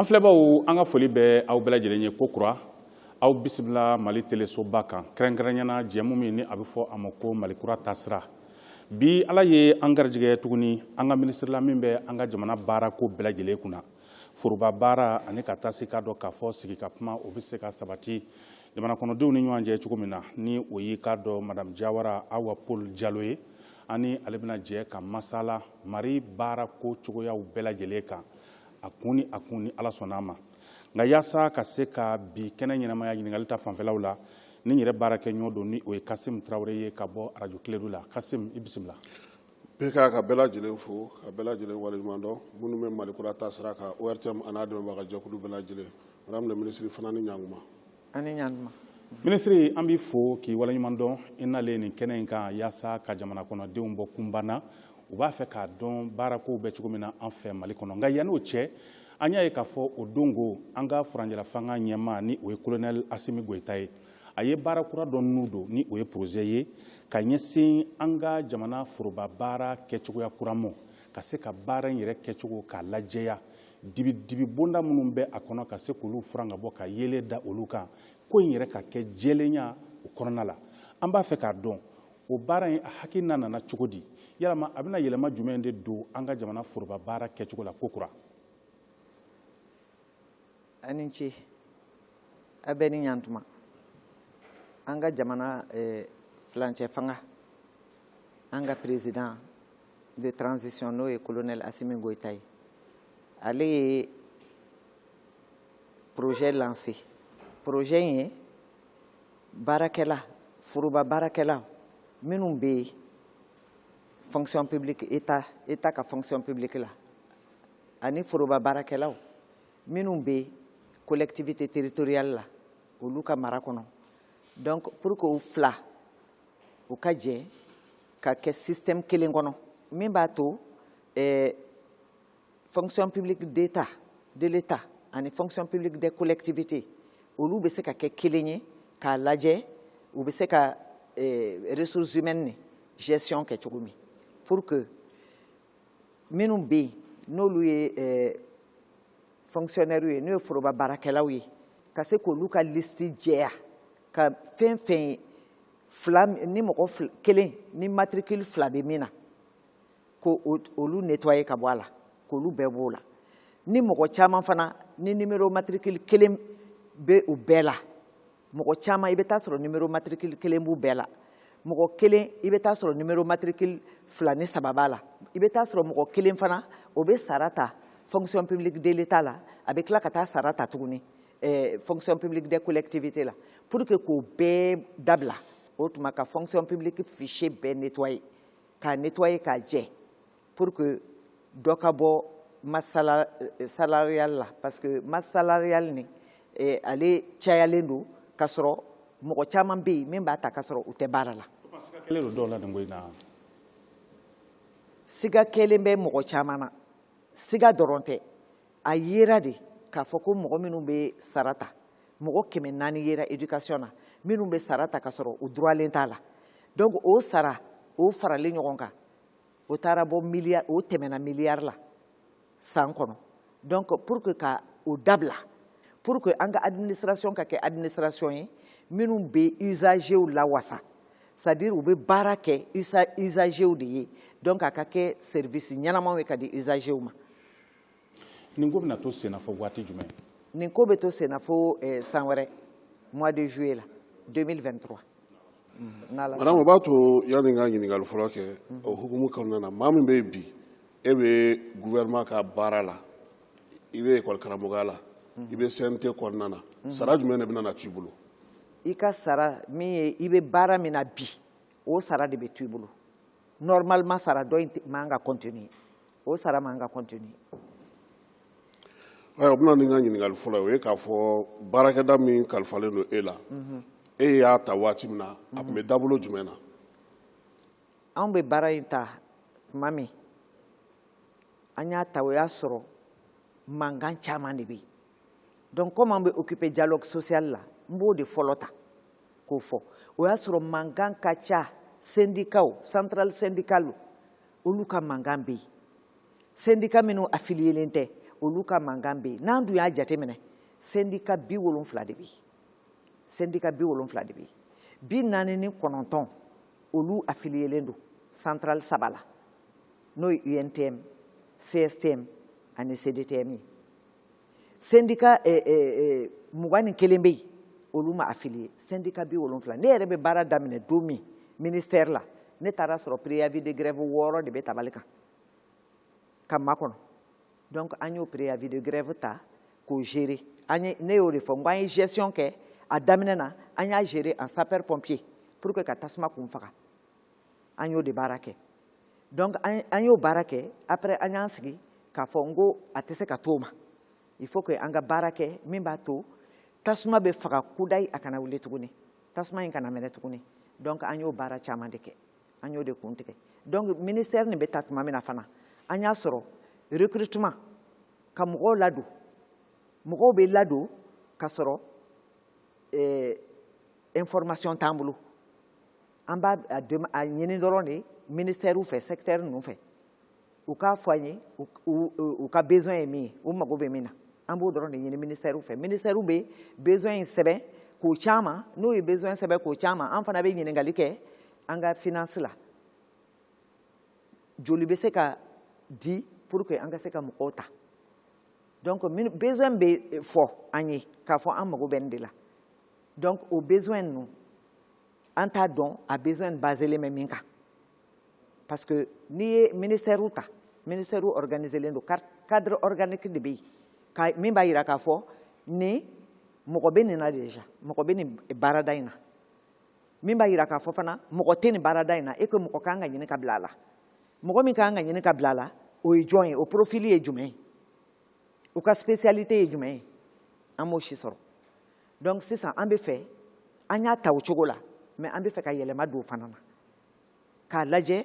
An filɛbaw an ka foli bɛ aw bɛɛ lajɛlen ye ko kura aw bisimila Mali telesoba kan kɛrɛnkɛrɛnyana jɛmu min ni a bɛ fɔ a ma ko Mali kura taasira bi Ala ye an garijɛgɛ tuguni an ka minisirila min bɛ an ka jamana baara ko bɛɛ lajɛlen kunna foroba baara ani ka taa se k'a dɔn k'a fɔ sigi ka kuma o bɛ se ka sabati jamana kɔnɔdenw ni ɲɔgɔn cɛ cogo min na ni o y'i k'a dɔn Madame Jawara Awa Paul Jalo ye ani ale bɛna jɛ ka masala Mali baara ko cogoyaw bɛɛ lajɛlen kan a kun ni Ala sɔnna ma nka yaasa ka se ka bi kɛnɛ ɲɛnamaya ɲininkali ta fanfɛlaw la ni yɛrɛ baara kɛ ɲɔgɔn don ni o ye Kasim Tarawele ye ka bɔ Radio Kiledu la Kasim i bisimila bɛɛ ka bɛɛ lajɛlen fo ka bɛɛ lajɛlen waleɲuman dɔn minnu bɛ Mali kura taasira kan ORTM a n'a dɛmɛbaga jɛkulu bɛɛ lajɛlen Madame la ministre fana ni ɲankuma ani ɲankuma ministre an b'i fo k'i waleɲuman dɔn i nalen nin kɛnɛ in kan yaasa ka jamana kɔnɔdenw bɔ kunba na u b'a fɛ k'a dɔn baarakow bɛ cogo min na an fɛ Mali kɔnɔ nka yan'o cɛ an y'a ye k'a fɔ o dongo an ka furanjɛla fanga ɲɛmaa ni o ye colonel Asimi Goyita ye a ye baara kura dɔ nu don ni o ye projet ye ka ɲɛsin an ka jamana foroba baara kɛcogoya kura ma ka se ka baara in yɛrɛ kɛcogo k'a lajɛya dibi bonda minnu bɛ a kɔnɔ ka se k'olu furan ka bɔ ka yelen da olu kan ko in yɛrɛ ka kɛ jɛlenya o kɔnɔna la an b'a fɛ k'a dɔn o baara in hakilina nana cogo di yalama a bɛna yɛlɛma jumɛn de don an ka jamana foroba baara kɛcogo la ko kura ani ce a bɛ ni ɲantuma an ka jamana filancɛ fanga an ka président de transition n'o ye colonel Asimi Goyita ye ale ye projet lancé projet in ye baarakɛla foroba baarakɛla minnu bɛ yen fonction publique état ka fonction publique la ani foroba baarakɛlaw minnu bɛ collectivité territoriale la olu ka mara kɔnɔ donc pour que u fila u ka jɛ ka kɛ système kelen kɔnɔ min b'a to fonction publique d'état de l'état ani fonction publique des collectivités olu bɛ se ka kɛ kelen ye k'a lajɛ u bɛ se ka ressources humaines ni gestion kɛ cogo min pour que minnu bɛ yen n'olu ye fonctionnaires ye n'o ye foroba baarakɛlaw ye ka se k'olu ka liste jɛya ka fɛn fɛn fila ni mɔgɔ kelen ni matricule fila bɛ min na ko olu nettoyer ka bɔ a la k'olu bɛɛ b'o la ni mɔgɔ caman fana ni numéro matricule kelen bɛ u bɛɛ la mɔgɔ caman i bɛ taa sɔrɔ numéro matricule kelen b'u bɛɛ la mɔgɔ kelen i bɛ taa sɔrɔ numéro matricule fila ni saba b'a la i bɛ taa sɔrɔ mɔgɔ kelen fana o bɛ sara ta fonction publique de l'état la a bɛ tila ka taa sara ta tuguni fonction publique des collectivités la pour que k'o bɛɛ dabila o tuma ka fonction publique fichier bɛɛ nettoyer k'a nettoyer k'a jɛ pour que dɔ ka bɔ masse salariale la parce que masse salariale ni ale cayalen don k'a sɔrɔ mɔgɔ caman bɛ yen min b'a ta k'a sɔrɔ u tɛ baara la. siga kelen bɛ mɔgɔ caman na siga dɔrɔn tɛ a yera de k'a fɔ ko mɔgɔ minnu bɛ sara ta mɔgɔ 400 yera éducation na minnu bɛ sara ta k'a sɔrɔ u droitlen t'a la donc o sara o faralen ɲɔgɔn kan o taara bɔ miliyari o tɛmɛna miliyari la san kɔnɔ donc pour que ka o dabila pour que an ka administration ka kɛ administration ye minnu bɛ usagerw lawasa c'est-à-dire u bɛ baara kɛ usagerw de ye donc a ka kɛ service ɲɛnamaw ye ka di usagerw ma. nin ko bɛna to senna fɔ waati jumɛn. nin ko bɛ to senna fo san wɛrɛ mois de juillet la 2023. madame o b'a to yanni n ka ɲininkali fɔlɔ kɛ o hukumu kɔnɔna na maa min bɛ yen bi e bɛ gouvernement ka baara la i bɛ école karamɔgɔya la i bɛ CNT kɔnɔna na sara jumɛn de bɛna na t'u bolo. i ka sara min ye i bɛ baara min na bi o sara de bɛ t'u bolo normalement sara dɔ in man ka continuer o sara man ka continuer. o bɛna ni n ka ɲininkali fɔlɔ ye o ye k'a fɔ baarakɛda min kalifalen don e la e y'a ta waati min na a tun bɛ dabolo jumɛn na. anw bɛ baara in ta tuma min an y'a ta o y'a sɔrɔ mankan caman de bɛ yen donc comme an bɛ occuper dialogue social la n b'o de fɔlɔ ta k'o fɔ o y'a sɔrɔ mankan ka ca syndicats centrale syndicale olu ka mankan bɛ yen syndicat minnu affilielen tɛ olu ka mankan bɛ yen n'an dun y'a jateminɛ syndicat 70 de bɛ yen syndicat 70 de bɛ yen 49 olu affilielen don centrale 3 la n'o ye UNTM CSTM ani CDTM ye syndicat 21 bɛ yen olu ma affilié syndicat 70 ne yɛrɛ bɛ baara daminɛ don min ministère la ne taara sɔrɔ préavis de grève 6 de bɛ tabali kan ka makɔnɔ donc an y'o préavis de grève ta k'o gérer ne y'o de fɔ n ko an ye gestion kɛ a daminɛ na an y'a gérer en sapeur pompier pour que ka tasuma kun faga an y'o de baara kɛ donc an y'o baara kɛ après an y'an sigi k'a fɔ n ko a tɛ se ka t'o ma il faut que an ka baara kɛ min b'a to tasuma bɛ faga kudayi a kana wuli tuguni tasuma in kana minɛ tuguni donc an y'o baara caman de kɛ an y'o de kun tigɛ donc ministère nin bɛ ta tuma min na fana an y'a sɔrɔ recrutement ka mɔgɔw ladon mɔgɔw bɛ ladon ka sɔrɔ information t'an bolo an b'a ɲini dɔrɔn de ministère fɛ secteur ninnu fɛ u k'a fɔ an ye u ka besoin ye min ye u mago bɛ min na an b'o dɔrɔn de ɲini ministère fɛ ministère bɛ besoin in sɛbɛn k'o caman n'o ye besoin sɛbɛn k'o caman an fana bɛ ɲininkali kɛ an ka finance la joli bɛ se ka di pour que an ka se ka mɔgɔw ta donc besoin bɛ fɔ an ye k'a fɔ an mago bɛ nin de la donc o besoin ninnu an t'a dɔn a besoin baselen bɛ min kan parce que n'i ye ministère ta ministère organiselen don cadre organique de bɛ yen min b'a jira k'a fɔ ni mɔgɔ bɛ nin na déjà mɔgɔ bɛ nin baarada in na min b'a jira k'a fɔ fana mɔgɔ tɛ nin baarada in na et que mɔgɔ kan ka ɲini ka bila a la mɔgɔ min kan ka ɲini ka bila a la o ye jɔn ye o profil ye jumɛn ye o ka spécialité ye jumɛn ye an m'o si sɔrɔ donc sisan an bɛ fɛ an y'a ta o cogo la mais an bɛ fɛ ka yɛlɛma don o fana na k'a lajɛ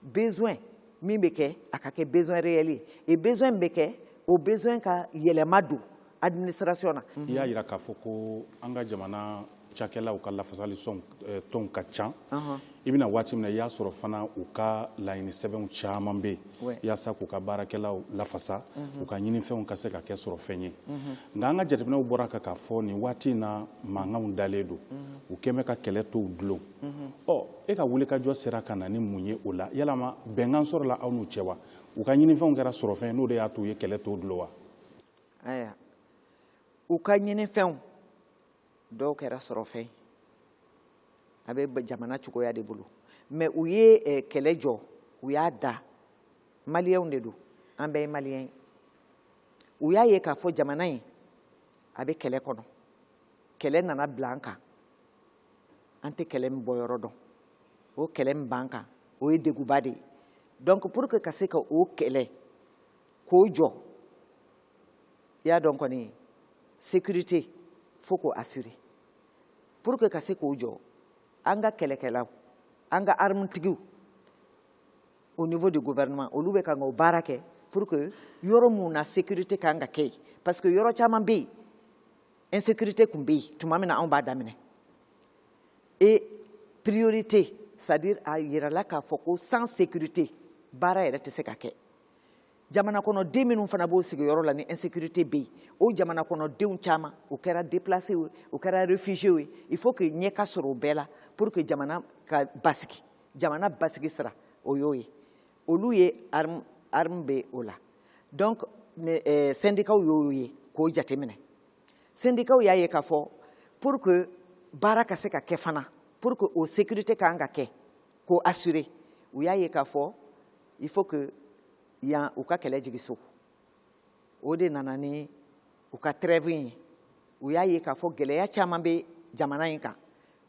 besoin min bɛ kɛ a ka kɛ besoin réel ye et besoin bɛ kɛ o besoin ka yɛlɛma don administration na. I y'a jira k'a fɔ ko an ka jamana cakɛlaw ka lafasali tɔnw ka ca i bɛna waati min na i y'a sɔrɔ fana u ka laɲini sɛbɛnw caman bɛ yen yaasa k'u ka baarakɛlaw lafasa u ka ɲinifɛnw ka se ka kɛ sɔrɔ fɛn ye nka an ka jateminɛw bɔra kan k'a fɔ nin waati in na mankanw dalen don u kɛn bɛ ka kɛlɛ to u dulon e ka wulikajɔ sera ka na ni mun ye o la yalama bɛnkan sɔrɔla aw n'u cɛ wa u ka ɲinifɛnw kɛra sɔrɔ fɛn ye n'o de y'a to u ye kɛlɛ to u dulon wa. Ayiwa u ka ɲinifɛnw dɔw kɛra sɔrɔ fɛn a bɛ jamana cogoya de bolo mais u ye kɛlɛ jɔ u y'a da maliyɛnw de don an bɛɛ ye maliyɛn ye u y'a ye k'a fɔ jamana in a bɛ kɛlɛ kɔnɔ kɛlɛ nana bila an kan an tɛ kɛlɛ min bɔyɔrɔ dɔn o kɛlɛ min b'an kan o ye degunba de ye donc pour que ka se ka o kɛlɛ k'o jɔ i y'a dɔn kɔni sécurité faut k'o assurer pour que ka se k'o jɔ an ka kɛlɛkɛlaw an ka armetigiw au niveau du gouvernement olu bɛ kan ka o baara kɛ pour que yɔrɔ mun na sécurité kan ka kɛ yen parce que yɔrɔ caman bɛ yen insécurité kun bɛ yen tuma min na anw b'a daminɛ et priorité c'est à dire a yirala k'a fɔ ko sans sécurité baara yɛrɛ tɛ se ka kɛ jamana kɔnɔden minnu fana b'o sigiyɔrɔ la ni insécurité bɛ yen o jamana kɔnɔdenw caman o kɛra déplacé ye o kɛra réfugié ye il faut que ɲɛ ka sɔrɔ o bɛɛ la pour que jamana ka basigi jamana basigi sira o y'o ye olu ye arme bɛ o la donc syndicats y'o ye k'o jateminɛ syndicats y'a ye k'a fɔ pour que baara ka se ka kɛ fana pour que o sécurité kan ka kɛ k'o assurer u y'a ye k'a fɔ il faut que yan u ka kɛlɛ jigi so o de nana ni u ka trêve ye u y'a ye k'a fɔ gɛlɛya caman bɛ jamana in kan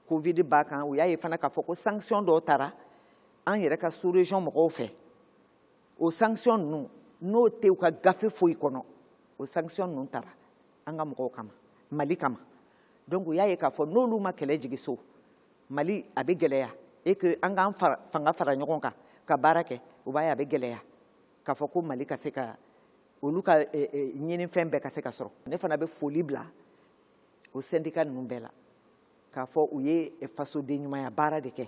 covid b'a kan u y'a ye fana k'a fɔ ko sanction dɔw taara an yɛrɛ ka sous région mɔgɔw fɛ o sanction ninnu n'o tɛ u ka gafe foyi kɔnɔ o sanction ninnu taara an ka mɔgɔw kama mali kama donc u y'a ye k'a fɔ n'olu ma kɛlɛ jigi so mali a bɛ gɛlɛya et que an k'an fanga fara ɲɔgɔn kan ka baara kɛ u b'a ye a bɛ gɛlɛya k'a fɔ ko mali ka se ka olu ka ɲinifɛn bɛɛ ka se ka sɔrɔ ne fana bɛ foli bila o syndicat ninnu bɛɛ la k'a fɔ u ye fasoden ɲumanya baara de kɛ.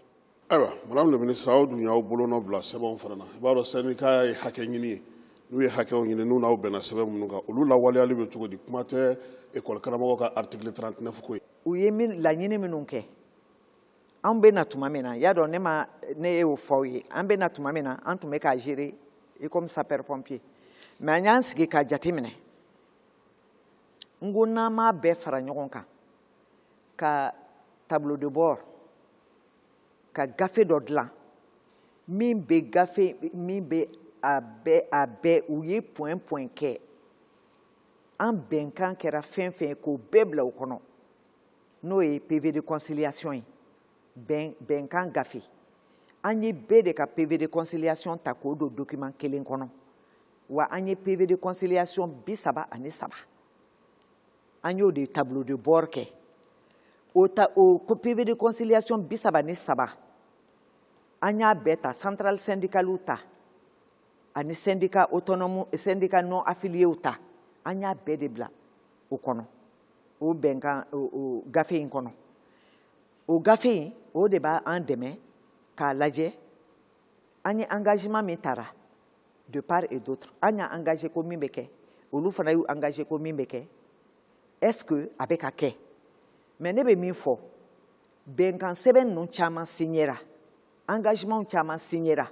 Ayiwa madame le ministre aw dun y'aw bolonɔ bila sɛbɛnw fana na i b'a dɔn syndicat ye hakɛ ɲini ye n'u ye hakɛw ɲini n'u n'aw bɛnna sɛbɛn minnu kan olu lawaleyali bɛ cogo di kuma tɛ école karamɔgɔ ka article 39 ko ye. U ye laɲini minnu kɛ an bɛ na tuma min na y'a dɔn ne y'o fɔ aw ye an bɛ na tuma min na an tun bɛ k'a gérer comme sapeur pompier mais an y'an sigi k'a jate minɛ n ko n'an m'a bɛɛ fara ɲɔgɔn kan ka tableau de bord ka gafe dɔ dilan min bɛ a bɛɛ u ye point kɛ an bɛnkan kɛra fɛn fɛn ye k'o bɛɛ bila o kɔnɔ n'o ye PV de conciliation ye bɛnkan gafe an ye bɛɛ de ka PV de conciliation ta k'o don document kelen kɔnɔ wa an ye PV de conciliation 33 an y'o de tableau de bord kɛ o PV de conciliation 33 an y'a bɛɛ ta centrale syndicale ta ani syndicat autonome syndicat non affilié ta an y'a bɛɛ de bila o kɔnɔ o bɛnkan o gafe in kɔnɔ o gafe in o de b'an dɛmɛ k'a lajɛ an ye engagement min tara de part et d'autre an y'a engagé ko min bɛ kɛ olu fana y'u engagé ko min bɛ kɛ est-ce que a bɛ ka kɛ mais ne bɛ min fɔ bɛnkan sɛbɛn ninnu caman signera engagement caman signera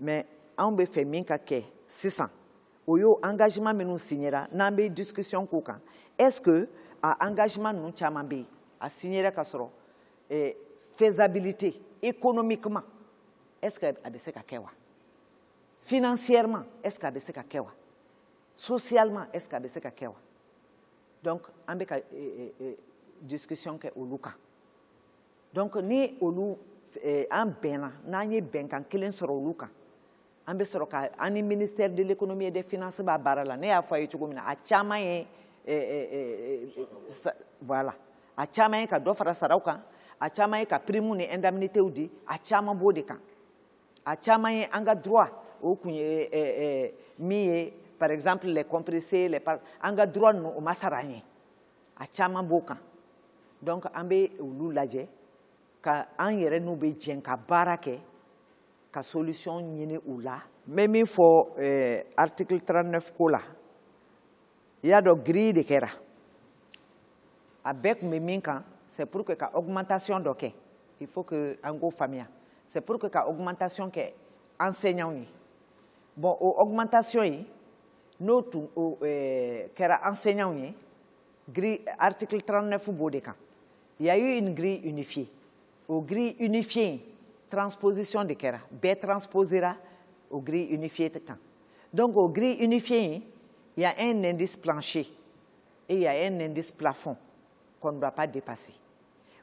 mais anw bɛ fɛ min ka kɛ sisan o y'o engagement minnu signera n'an bɛ discussion k'o kan est-ce que a engagement ninnu caman bɛ yen a signera ka sɔrɔ faisabilité économiquement est-ce que a bɛ se ka kɛ wa financièrement est-ce que a bɛ se ka kɛ wa socialement est-ce que a bɛ se ka kɛ wa donc an bɛ ka discussion kɛ olu kan donc ni olu an bɛnna n'an ye bɛnkan kelen sɔrɔ olu kan an bɛ sɔrɔ ka an ni ministère de l'économie et des finances b'a baara la ne y'a fɔ a ye cogo min na a caman ye voilà a caman ye ka dɔ fara saraw kan a caman ye ka prime ni indemnitéw di a caman b'o de kan a caman ye an ka droit o kun ye min ye par exemple les compressés an ka droit ninnu o ma sara an ye a caman b'o kan donc an bɛ olu lajɛ ka an yɛrɛ n'u bɛ jɛn ka baara kɛ ka solution ɲini u la n bɛ min fɔ article 39 ko la i y'a dɔn grille de kɛra a bɛɛ tun bɛ min kan c'est pour que ka augmentation dɔ kɛ il faut que an k'o faamuya c'est pour que ka augmentation kɛ enseignants ye bon o augmentation ye n'o tun kɛra enseignants ye grille article 39 b'o de kan il y a eu une grille unifiée o grille unifiée transposition de kɛra bɛɛ transposera o grille unifiée kan donc au grille unifiée il y a un indice plancher et il y a un indice plafond qu'on ne doit pas dépasser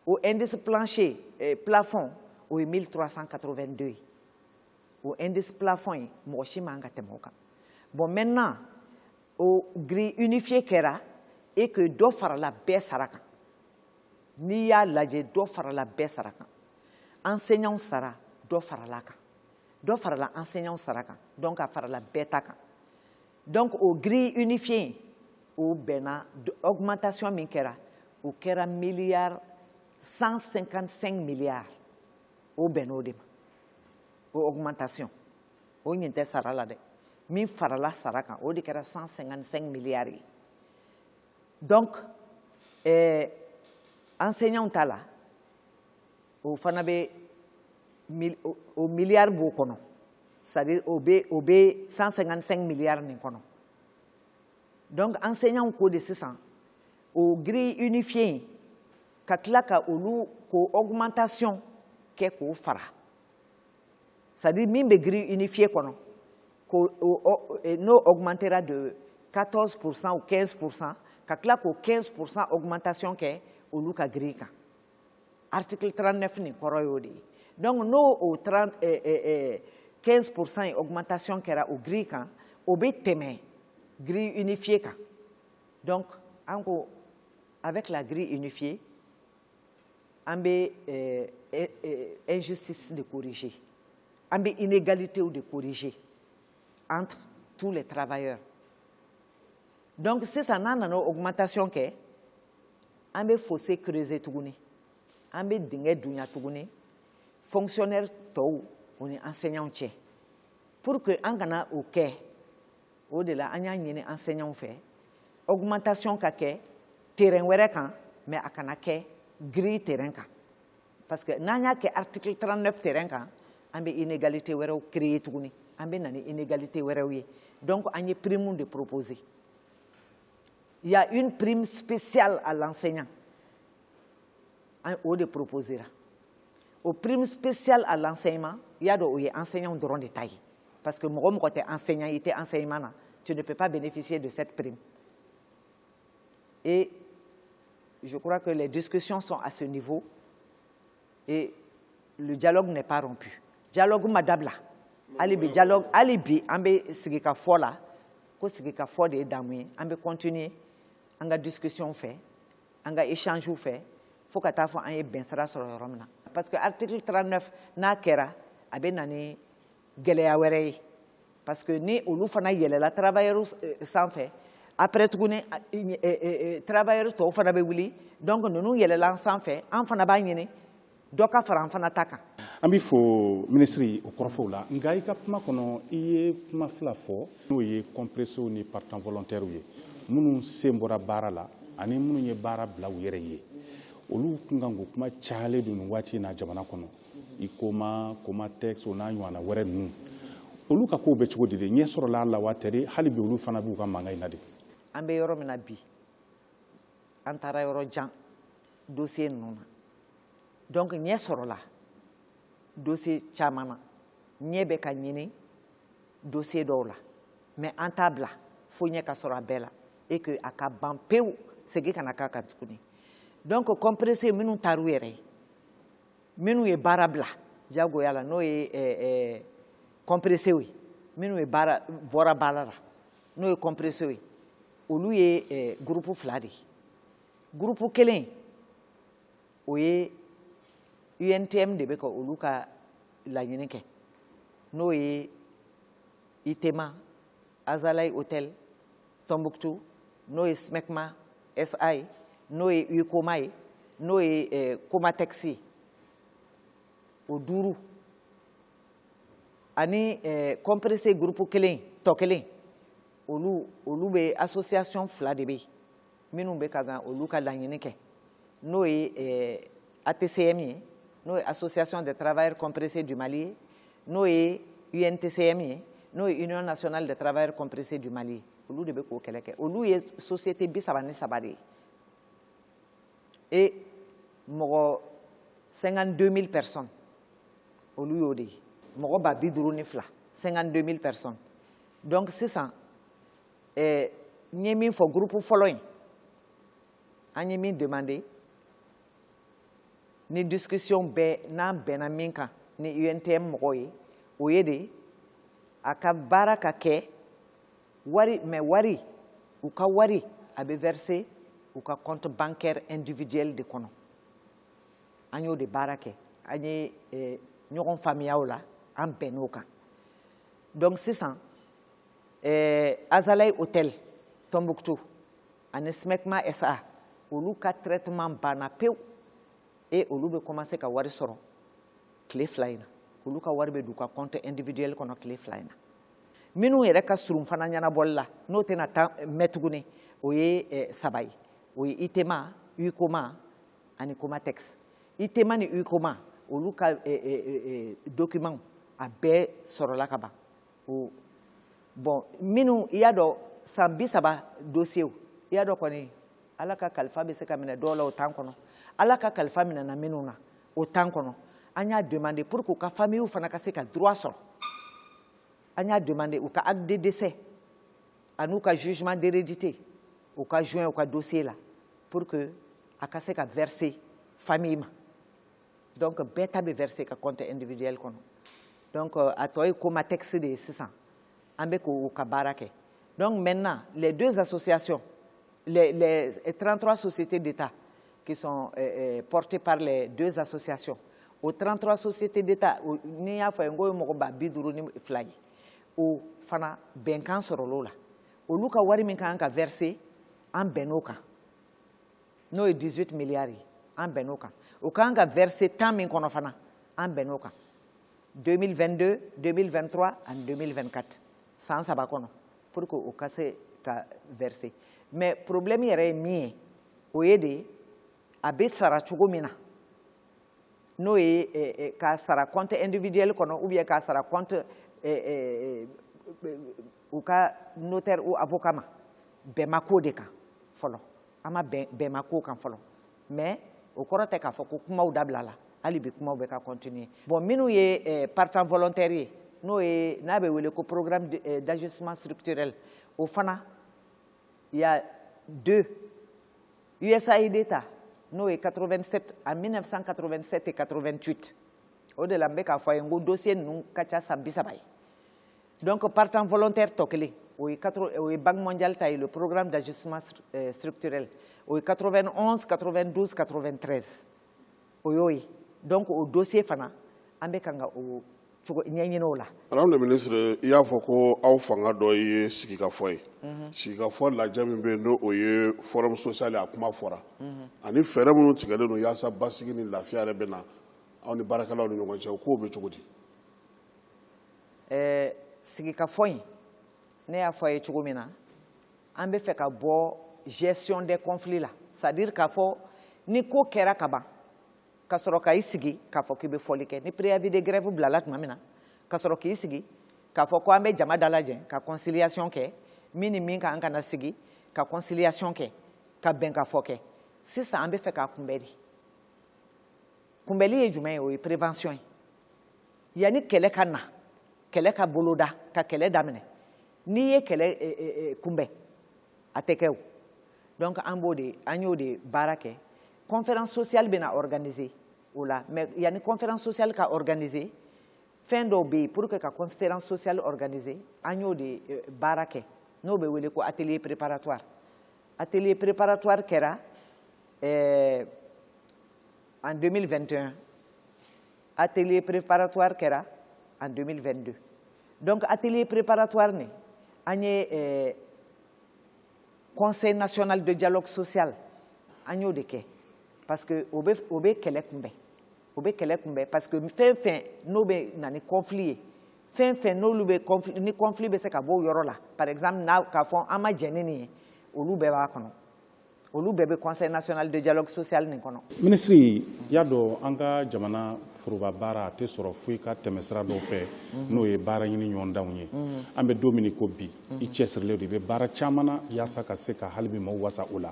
au indice plancher plafond o ye 1382 ye o indice plafond ye mɔgɔ si man ka tɛmɛ o kan bon maintenant o grille unifiée kɛra et que dɔ farala bɛɛ sara kan n'i y'a lajɛ dɔ farala bɛɛ sara kan enseignants sara dɔ farala kan dɔ farala enseignants sara kan donc a farala bɛɛ ta kan donc o grille unifiée o bɛnna augmentation min kɛra o kɛra milliard 155 milliards o bɛnna o de ma o augmentation o ɲin tɛ sara la dɛ min farala sara kan o de kɛra 155 milliards ye donc enseignants ta la o fana bɛ o milliard b'o kɔnɔ c'est-à-dire o bɛ 155 milliards nin kɔnɔ donc enseignants ko de sisan o grille unifiée ka tila ka olu ko augmentation kɛ k'o fara c'est-à-dire min bɛ grille unifiée kɔnɔ n'o augmentera de 14% ou 15% ka tila k'o 15% augmentation kɛ olu ka grille kan article 39 nin kɔrɔ y'o de ye donc n'o 15% ye augmentation kɛra o grille kan o bɛ tɛmɛ grille unifiée kan donc an ko avec la grille unifiée an bɛ injustice de corriger an bɛ inégalité de corriger entre tous les travailleurs donc sisan n'an nana augmentation kɛ an bɛ fossé creuser tuguni an bɛ dingɛ dunya tuguni fonctionnaire tɔw o ni enseignants cɛ pour que an kana o kɛ o de la an y'a ɲini enseignants fɛ augmentation ka kɛ terrain wɛrɛ kan mais a kana kɛ grille terrain kan parce que n'an y'a kɛ article 39 terrain kan an bɛ inégalité wɛrɛw créer tuguni an bɛ na ni inégalité wɛrɛw ye donc an ye prime de proposer. Il y a une prime spéciale à l'enseignant. On de proposera. Au prime spéciale à l'enseignement, il y a des enseignants de détail. Parce que moi, quand tu es enseignant, tu ne peux pas bénéficier de cette prime. Et je crois que les discussions sont à ce niveau et le dialogue n'est pas rompu. Dialogue madabla. Alibi dialogue, alibi, ambe sigika fola, ko sigika fode damwe, ambe continuer. On a discussion fait, on a échange fait, faut que tu aies bien ça sur le Rome. Parce que l'article 39 n'a kera abe nani geleya wéré. Parce que ni olu fana yele la travailleurs sans fait. Après tout ne travailleurs to fana be wuli. Donc nous yele la sans fait, en fana ba nyene doka fara en fana taka. Ambi fo ministre o korofo la ngai ka kuma kono iye kuma fla fo no ye compresso ni partant volontaire ye. Munu sembora bara la ani munu ye bara bla u yɛrɛ ye olu kungango kuma chale dun wati na jamana kono ikoma texte ona ɲwana wɛrɛ nu olu ka ko be cogo de ɲɛ sɔrɔ la wateri hali bi olu fana b'u ka manga ina de an bɛ yɔrɔ min na bi an taara yɔrɔ jan dossier ninnu na donc ɲɛ sɔrɔ la dossier caman na ɲɛ bɛ ka ɲini dossier dɔw la mais an t'a bila fo ɲɛ ka sɔrɔ a bɛɛ la et que a ka ban pewu segin kana k'a kan tuguni donc compressé minnu taar'u yɛrɛ ye minnu ye baara bila jagoya la n'o ye compressé ye minnu ye bɔra baara la n'o ye compressé ye olu ye groupe fila de ye groupe kelen o ye UNTM de bɛ ka olu ka laɲini kɛ n'o ye ITEMA Azalaï Hôtel Tombouctou n'o ye SMECMA SI n'o ye UCOMA ye n'o ye Comatex ye o 5 ani compressé groupe kelen tɔ kelen olu bɛ association fila de bɛ yen minnu bɛ ka kan olu ka laɲini kɛ n'o ye ATCM ye n'o ye association des travailleurs compressés du Mali ye n'o ye UNTCM ye n'o ye Union nationale des travailleurs compressés du Mali olu de bɛ k'o kɛlɛ kɛ olu ye société 33 de ye et mɔgɔ 52 000 personnes olu y'o de ye mɔgɔ ba 52 000 personnes donc sisan n ye min fɔ groupe fɔlɔ in an ye min demandé ni discussion bɛɛ n'an bɛnna min kan ni UNTM mɔgɔw ye o ye de a ka baara ka kɛ wari mais wari u ka wari a bɛ verser u ka compte bancaire individuel de kɔnɔ an y'o de baara kɛ an ye ɲɔgɔn faamuya o la an bɛnn'o kan donc sisan Azalaï Hôtel Tombouctou ani SMECMA SA olu ka traitement banna pewu et olu bɛ commencer ka wari sɔrɔ tile 2 in na olu ka wari bɛ don u ka compte individuel kɔnɔ tile 2 in na minnu yɛrɛ ka surun fana ɲɛnabɔli la n'o tɛna mɛn tuguni o ye 3 ye o ye ITEMA UCOMA ani Comatex ITEMA ni UCOMA olu ka document a bɛɛ sɔrɔla ka ban bon minnu i y'a dɔn san 30 dossier i y'a dɔn kɔni ala ka kalifa bɛ se ka minɛ dɔw la o temps kɔnɔ ala ka kalifa minɛna minnu na o temps kɔnɔ an y'a demandé pour que u ka famille fana ka se ka droit sɔrɔ an y'a demandé u ka acte de décès an'u ka jugement d'hérédité u ka joint u ka dossier la pour que a ka se ka verser famille ma donc bɛɛ ta bɛ verser ka compte individuel kɔnɔ donc a tɔ ye Comatex de ye sisan an bɛ k'o ka baara kɛ donc maintenant les 2 associations les 33 sociétés d'État qui sont portées par les 2 associations aux 33 sociétés d'État ni y'a fɔ n ko ye mɔgɔ ba 52 ye o fana bɛnkan sɔrɔla o la olu ka wari min kan ka verser an bɛnn'o kan n'o ye 18 milliards ye an bɛnn'o kan o kan ka verser temps min kɔnɔ fana an bɛnn'o kan 2022, 2023 et 2024. Sans sabakono pour que au casse ka verser. Mais problème est mien. Oyede abe sara chugomina. No ka sara compte individuel kono ou bien ka sara compte ou ka notaire ou avocat ma bemako de kan folo. Ama bemako kan folo. Mais au korote ka foko kuma udabla la. Ali be kuma be ka continuer. Bon minu ye partant volontaire no na be wele ko programme d'ajustement structurel au fana il y a 2 USAID d'État no 87 en 1987 et 88 au de lambe ka foy ngo dossier nu kacha sambisa bay. Donc partant volontaire tokeli au Banque mondiale taille le programme d'ajustement structurel au 91 92 93 oui. Donc au dossier fana ambe kanga o Madame le ministre, il y a beaucoup de gens qui sont foyer. Si ka fo la jami be no oye forum social a kuma fora. Ani fere munu tigale no yasa basigi ni lafiya rebe na awni barakala no ngonche ko be chogodi. Sigi ka foyin ne ya foye chogomina ambe fe ka bo gestion des conflits là. C'est-à-dire ka fo ni ko kera kaba ka soro ka isigi ka fo ki be folike ni préavis de grève blalat mamina ka soro ki isigi ka fo ko ambe jama dalaje ka conciliation ke mini min ka angana sigi ka conciliation ke ka ben ka fo ke sisa ambe fe ka kumbeli ye jumɛn o ye prévention yani kɛlɛ ka na kɛlɛ ka boloda ka kɛlɛ daminɛ n'i ye kɛlɛ kunbɛn a tɛ kɛ o donc an b'o de an y'o de baara kɛ conférence sociale bɛna organiser o la mais yani conférence sociale ka organiser fɛn dɔw bɛ yen pour que ka conférence sociale organiser an y'o de baara kɛ n'o bɛ wele ko atelier préparatoire kɛra en 2021 atelier préparatoire kɛra en 2022 donc atelier préparatoire ne an ye conseil national de dialogue social an y'o de kɛ parce que o bɛ kɛlɛ kunbɛn parce que fɛn fɛn n'o bɛ na ni conflit ye fɛn fɛn n'olu bɛ conflit ni conflit bɛ se ka bɔ o yɔrɔ la par exemple n'a k'a fɔ an ma jɛn ni nin ye olu bɛɛ b'a kɔnɔ olu bɛɛ bɛ conseil national de dialogue social nin kɔnɔ. Ministre y'a dɔn an ka jamana foroba baara a tɛ sɔrɔ foyi ka tɛmɛsira dɔw fɛ n'o ye baara ɲini ɲɔgɔndanw ye an bɛ don min ko bi i cɛsirilen do i bɛ baara caman na yaasa ka se ka hali bi maaw wasa o la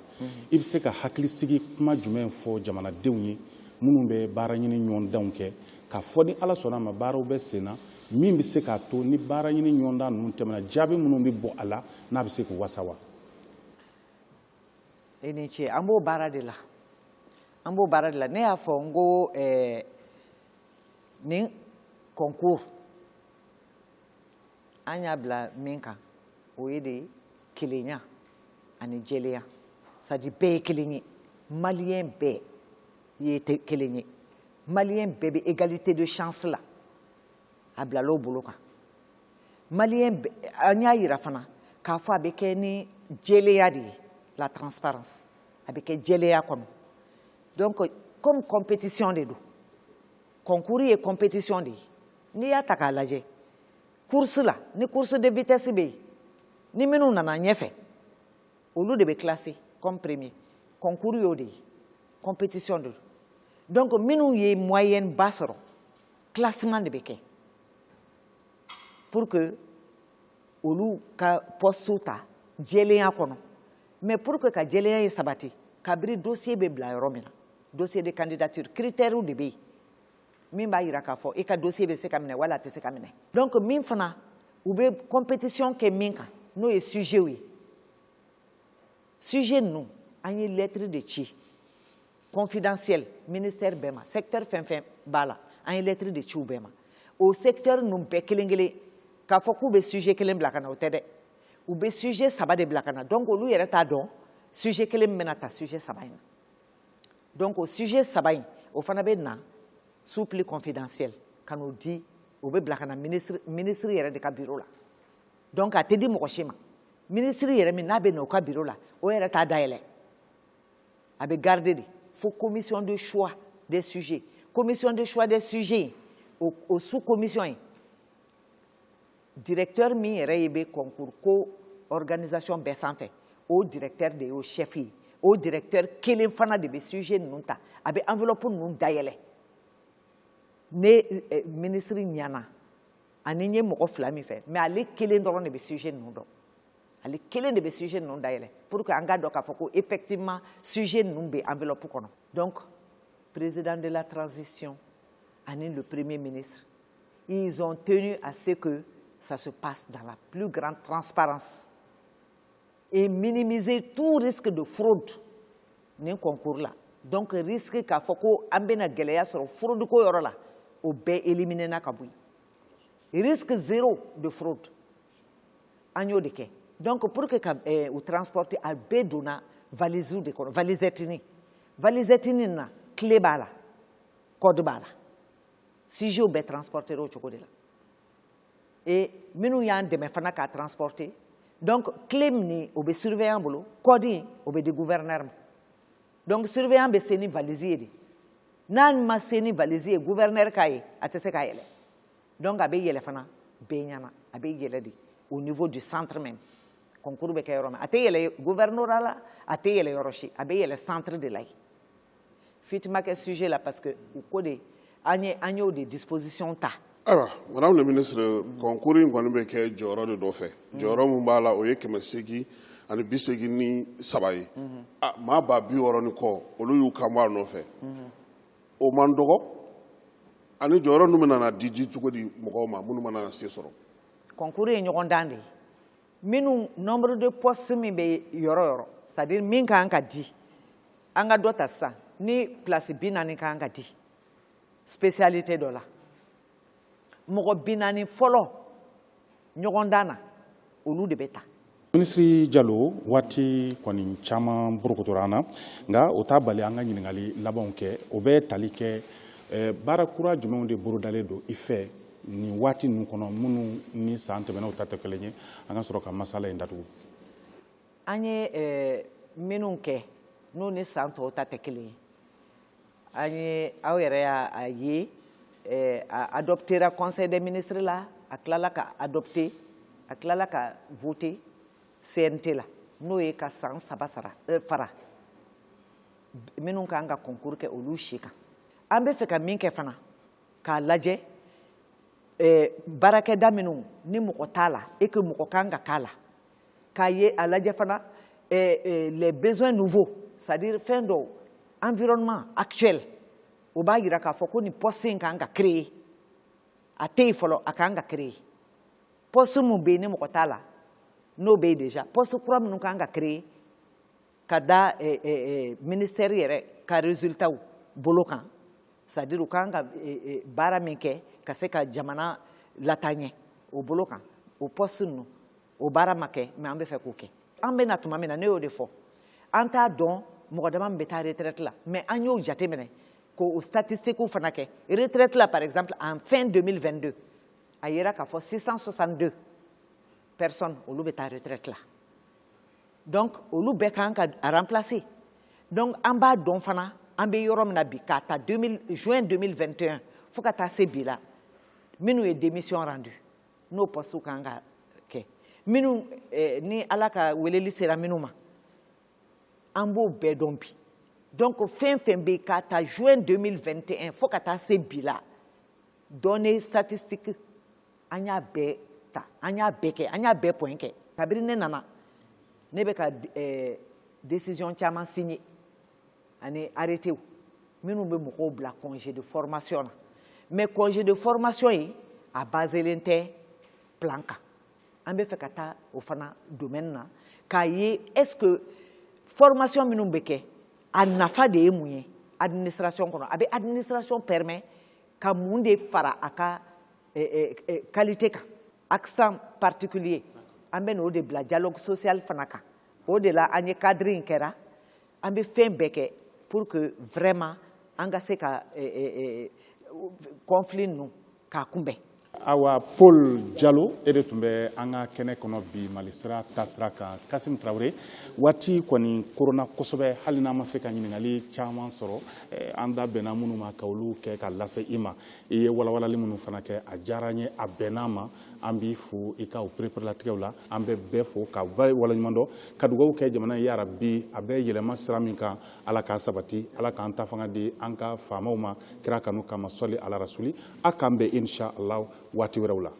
i bɛ se ka hakilisigi kuma jumɛn fɔ jamanadenw ye minnu bɛ baara ɲini ɲɔgɔndanw kɛ k'a fɔ ni ala sɔnna a ma baaraw bɛ sen na min bɛ se k'a to ni baara ɲini ɲɔgɔndan ninnu tɛmɛna jaabi minnu bɛ bɔ a la n'a bɛ se k'u wasa wa. I ni ce an b'o baara de la ne y'a fɔ n ko nin concours an y'a bila min kan o ye de kelenya ani jɛlenya c'est à dire bɛɛ ye kelen ye maliyɛn bɛɛ ye kelen ye maliyɛn bɛɛ bɛ égalité de chance la a bilala o bolo kan maliyɛn an y'a yira fana k'a fɔ a bɛ kɛ ni jɛlenya de ye la transparence avec jɛlenya kɔnɔ donc comme compétition de do concours ye compétition de ye n'i y'a ta k'a lajɛ course la ni course de vitesse bɛ yen ni minnu nana ɲɛfɛ olu de bɛ classer comme premier concours y'o de ye compétition de do donc minnu ye moyenne ba sɔrɔ classement de bɛ kɛ pour que olu ka poste ta jɛlenya kɔnɔ. Mais pour que ka jɛlenya ye sabati kabiri dossier bɛ bila yɔrɔ min na dossier de candidature critères de bɛ yen min b'a yira k'a fɔ i ka dossier bɛ se ka minɛ wala a tɛ se ka minɛ donc min fana u bɛ compétition kɛ min kan n'o ye sujet ye sujet ninnu an ye lettre de ci confidentiel ministère bɛɛ ma secteur fɛn fɛn b'a la an ye lettre de ci u bɛɛ ma o secteur ninnu bɛɛ kelen kelen k'a fɔ k'u bɛ sujet kelen bila ka na o tɛ dɛ. U bɛ sujet saba de bila ka na donc olu yɛrɛ t'a dɔn sujet kelen min bɛna ta sujet saba in na donc o sujet saba in o fana bɛ na sous pli confidentiel ka n'o di o bɛ bila ka na ministre yɛrɛ de ka bureau la donc a tɛ di mɔgɔ si ma ministre yɛrɛ min n'a bɛ na o ka bureau la o yɛrɛ t'a dayɛlɛ a bɛ garder de fo commission de choix des sujets o sous-commission yi directeur min yɛrɛ ye bɛ concours ko organisation bɛɛ sanfɛ o directeur de y'o chef ye o directeur kelen fana de bɛ sujet ninnu ta a bɛ enveloppe ninnu dayɛlɛ ne ministre ɲana ani n ye mɔgɔ 2 min fɛ mais ale kelen dɔrɔn de bɛ sujet ninnu dɔn ale kelen de bɛ sujet ninnu dayɛlɛ pour que an ka dɔn k'a fɔ ko effectivement sujet ninnu bɛ enveloppe kɔnɔ donc président de la transition ani le premier ministre ils ont tenu à ce que ça se passe dans la plus grande transparence et minimiser tout risque de fraude nin concours là donc risque k'a fɔ ko an bɛna gɛlɛya sɔrɔ fraude ko yɔrɔ la o bɛɛ éliminer na ka bɔ yen risque 0 de fraude an y'o de kɛ donc pour que ka o transporter a bɛɛ donna valise de kɔnɔ valisette nin na clé b'a la code b'a la sujet bɛɛ transporter o cogo de la et minnu y'an dɛmɛ fana k'a transporter donc clé min o bɛ surveillant bolo code in o bɛ di gouverneur ma donc surveillant bɛ se ni valise ye de n'a ma se ni valise ye gouverneur k'a ye a tɛ se k'a yɛlɛ donc a bɛ yɛlɛ fana bɛɛ ɲɛna a bɛ yɛlɛ de au niveau du centre même concours bɛ kɛ yɔrɔ min a tɛ yɛlɛ gouverneur la a tɛ yɛlɛ yɔrɔ si a bɛ yɛlɛ centre de la ye fitima kɛ sujet la parce que u ko de an y'o de disposition ta. Alors, madame le ministre, concours in kɔni bɛ kɛ jɔyɔrɔ de dɔ fɛ jɔyɔrɔ min b'a la o ye 880 ani 83 ye maa 60 ni kɔ olu y'u kan bɔ a nɔfɛ o man dɔgɔ ani jɔyɔrɔ ninnu bɛna di cogo di mɔgɔw ma minnu mana se sɔrɔ. concours ye ɲɔgɔn dan de ye minnu nombre de postes min bɛ yɔrɔ yɔrɔ c'est à dire min ka kan ka di an ka dɔ ta sisan ni place 40 ka kan ka di spécialité dɔ la mɔgɔ 40 fɔlɔ ɲɔgɔn dan na olu de bɛ ta. Ministre Diallo waati kɔni caman borokotora an na nka o t'a bali an ka ɲininkali labanw kɛ o bɛ tali kɛ baara kura jumɛnw de bolodalen don i fɛ nin waati ninnu kɔnɔ minnu ni san tɛmɛnɛw ta tɛ kelen ye an ka sɔrɔ ka masala in datugu. an ye minnu kɛ n'o ni san tɔw ta tɛ kelen ye an ye aw yɛrɛ y'a ye adoptera conseil des ministres la a tilala ka adopter a tilala ka voter CNT la n'o ye ka san 3 fara minnu kan ka concours kɛ olu si kan an bɛ fɛ ka min kɛ fana k'a lajɛ baarakɛda minnu ni mɔgɔ t'a la et que mɔgɔ kan ka k'a la k'a ye a lajɛ fana les besoins nouveaux c'est-à-dire fɛn dɔw environnement actuel o b'a jira k'a fɔ ko nin poste in kan ka créer a tɛ yen fɔlɔ a kan ka créer poste min bɛ yen ni mɔgɔ t'a la n'o bɛ yen déjà poste kura minnu kan ka créer ka da ministère yɛrɛ ka résultats bolo kan c'est-à-dire u kan ka baara min kɛ ka se ka jamana lataa ɲɛ o bolo kan o poste ninnu o baara ma kɛ mais an bɛ fɛ k'o kɛ an bɛ na tuma min na ne y'o de fɔ an t'a dɔn mɔgɔ dama min bɛ taa retraite la mais an y'o jate minɛ k'o statistiques fana kɛ retraite la par exemple en fin 2022 a yera k'a fɔ 662 personnes olu bɛ taa retraite la donc olu bɛɛ kan ka remplacer donc an b'a dɔn fana an bɛ yɔrɔ min na bi k'a ta juin 2021 fo ka taa se bi la minnu ye démission rendu n'o poste kan ka kɛ minnu ni ala ka weleli sera minnu ma an b'o bɛɛ dɔn bi donc fɛn fɛn bɛ k'a ta juin 2021 fo ka taa se bi la données statistiques an y'a bɛɛ ta an y'a bɛɛ kɛ an y'a bɛɛ point kɛ kabiri ne nana ne bɛ ka décision caman signé ani arrêté minnu bɛ mɔgɔw bila congé de formation na mais congé de formation yi a baselen tɛ plan kan an bɛ fɛ ka taa o fana domaine na k'a ye est-ce que formation minnu bɛ kɛ a nafa de ye mun ye administration kɔnɔ a bɛ administration permet ka mun de fara a ka qualité kan accent particulier an bɛ n'o de bila dialogue social fana kan o de la an ye cadre in kɛra an bɛ fɛn bɛɛ kɛ pour que vraiment an ka se ka conflit ninnu k'a kunbɛn. awa Paul Diallo e de tun bɛ an ka kɛnɛ kɔnɔ bi Mali sira taasira kan Kasim Traoré waati kɔni korona kosɛbɛ hali n'a ma se ka ɲininkali caman sɔrɔ an da bɛnna minnu ma ka olu kɛ ka lase i ma i ye walawalali minnu fana kɛ a diyara n ye a bɛnn'a ma an b'i fo i ka o pereperelatigɛw la an bɛ bɛɛ fo ka waleɲuman dɔn ka dugawu kɛ jamana ye yarabi a bɛ yɛlɛma sira min kan ala k'a sabati ala k'an ta fanga di an ka faamaw ma kira kanu kama sɔli ala rasuli a k'an bɛn insha Allah waati wɛrɛw la